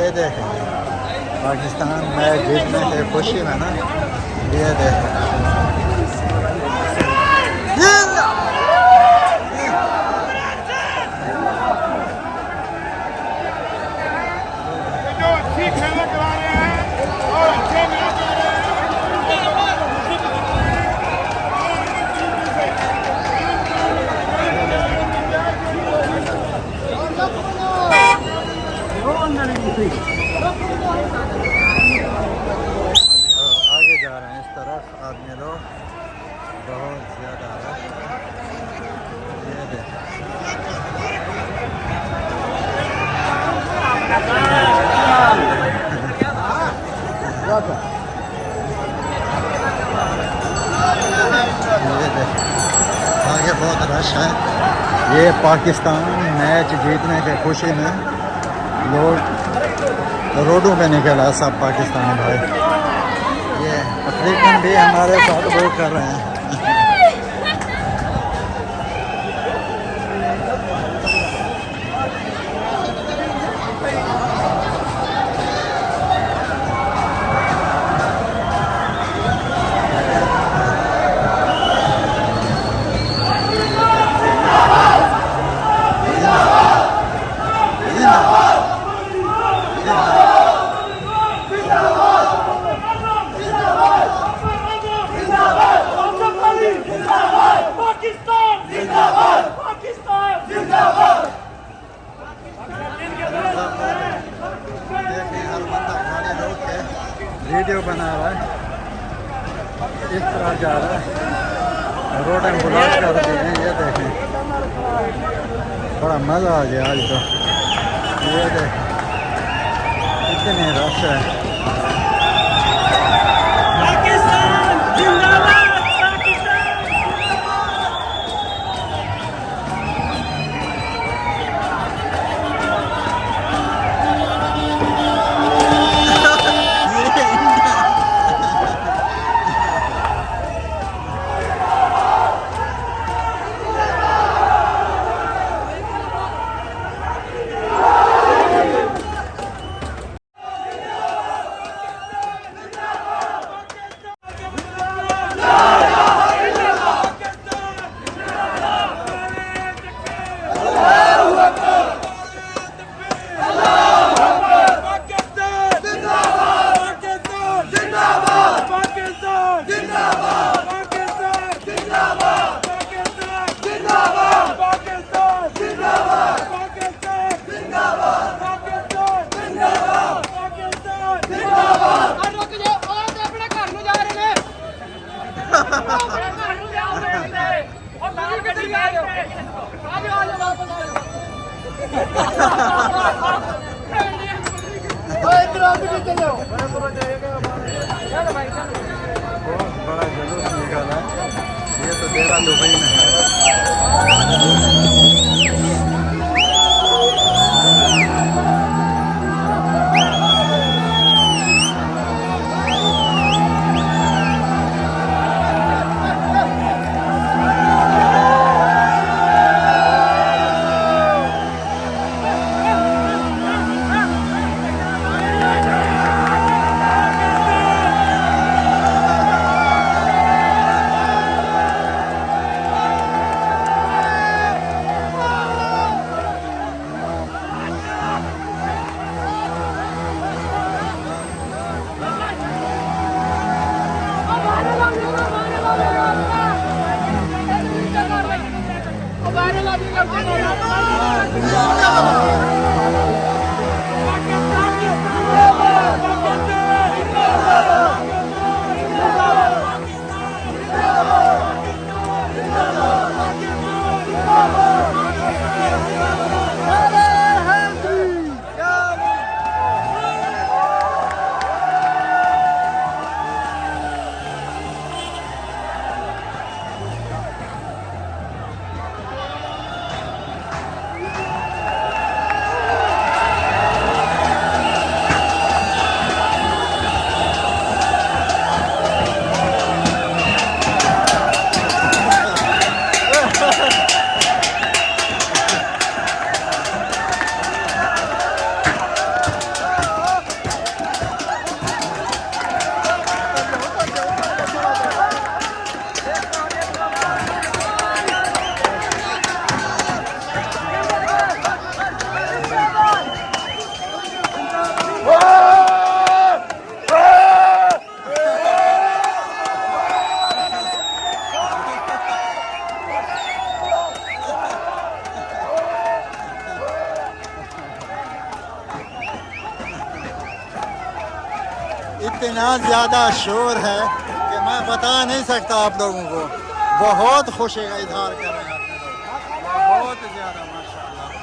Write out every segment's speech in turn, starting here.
ये देखें पाकिस्तान मैच जीतने के खुशी में ना, ये देखें आगे जा रहे हैं इस तरफ आदमी लोग बहुत ज़्यादा है। ये देखें आगे बहुत रश है। ये पाकिस्तान मैच जीतने के खुशी में लोग रोडों पे निकला सब पाकिस्तानी भाई। ये अफ्रीकन भी हमारे साथ वोट कर रहे हैं। वीडियो बना रहा है, इस तरह जा रहा है, रोड में ब्लॉक कर दिए हैं। ये देखें बड़ा मज़ा आ गया आज तो। ये देखें कितनी रश है। बहुत बड़ा जुलूस निकाला है। ये तो डेरा दुबई में है। इतना ज़्यादा शोर है कि मैं बता नहीं सकता आप लोगों को। बहुत खुशी का इजहार कर रहे हैं अपने लोग, बहुत ज़्यादा माशाल्लाह।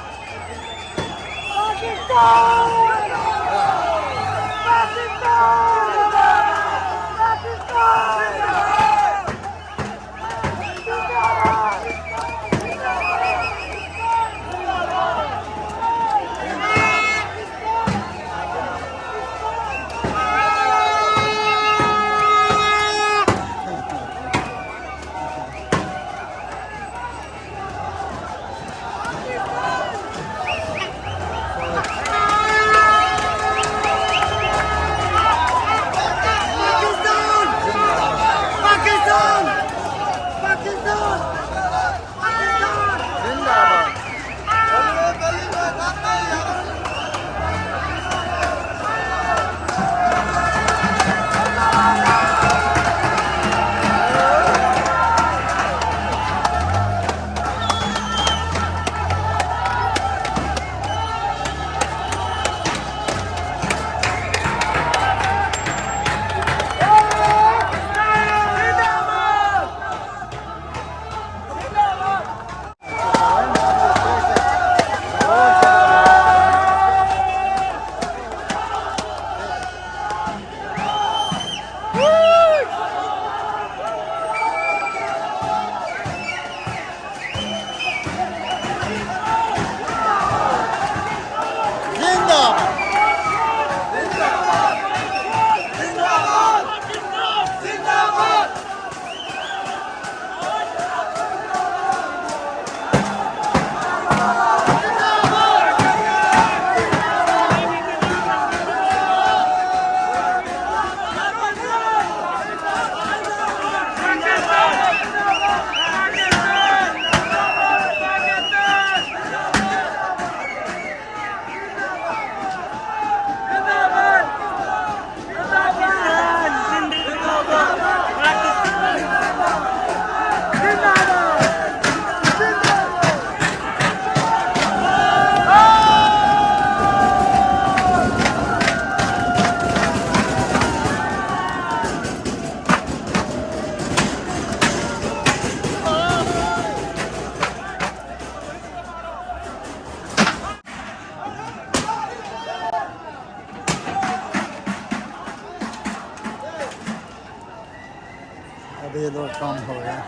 अब ये लोग कम हो गए।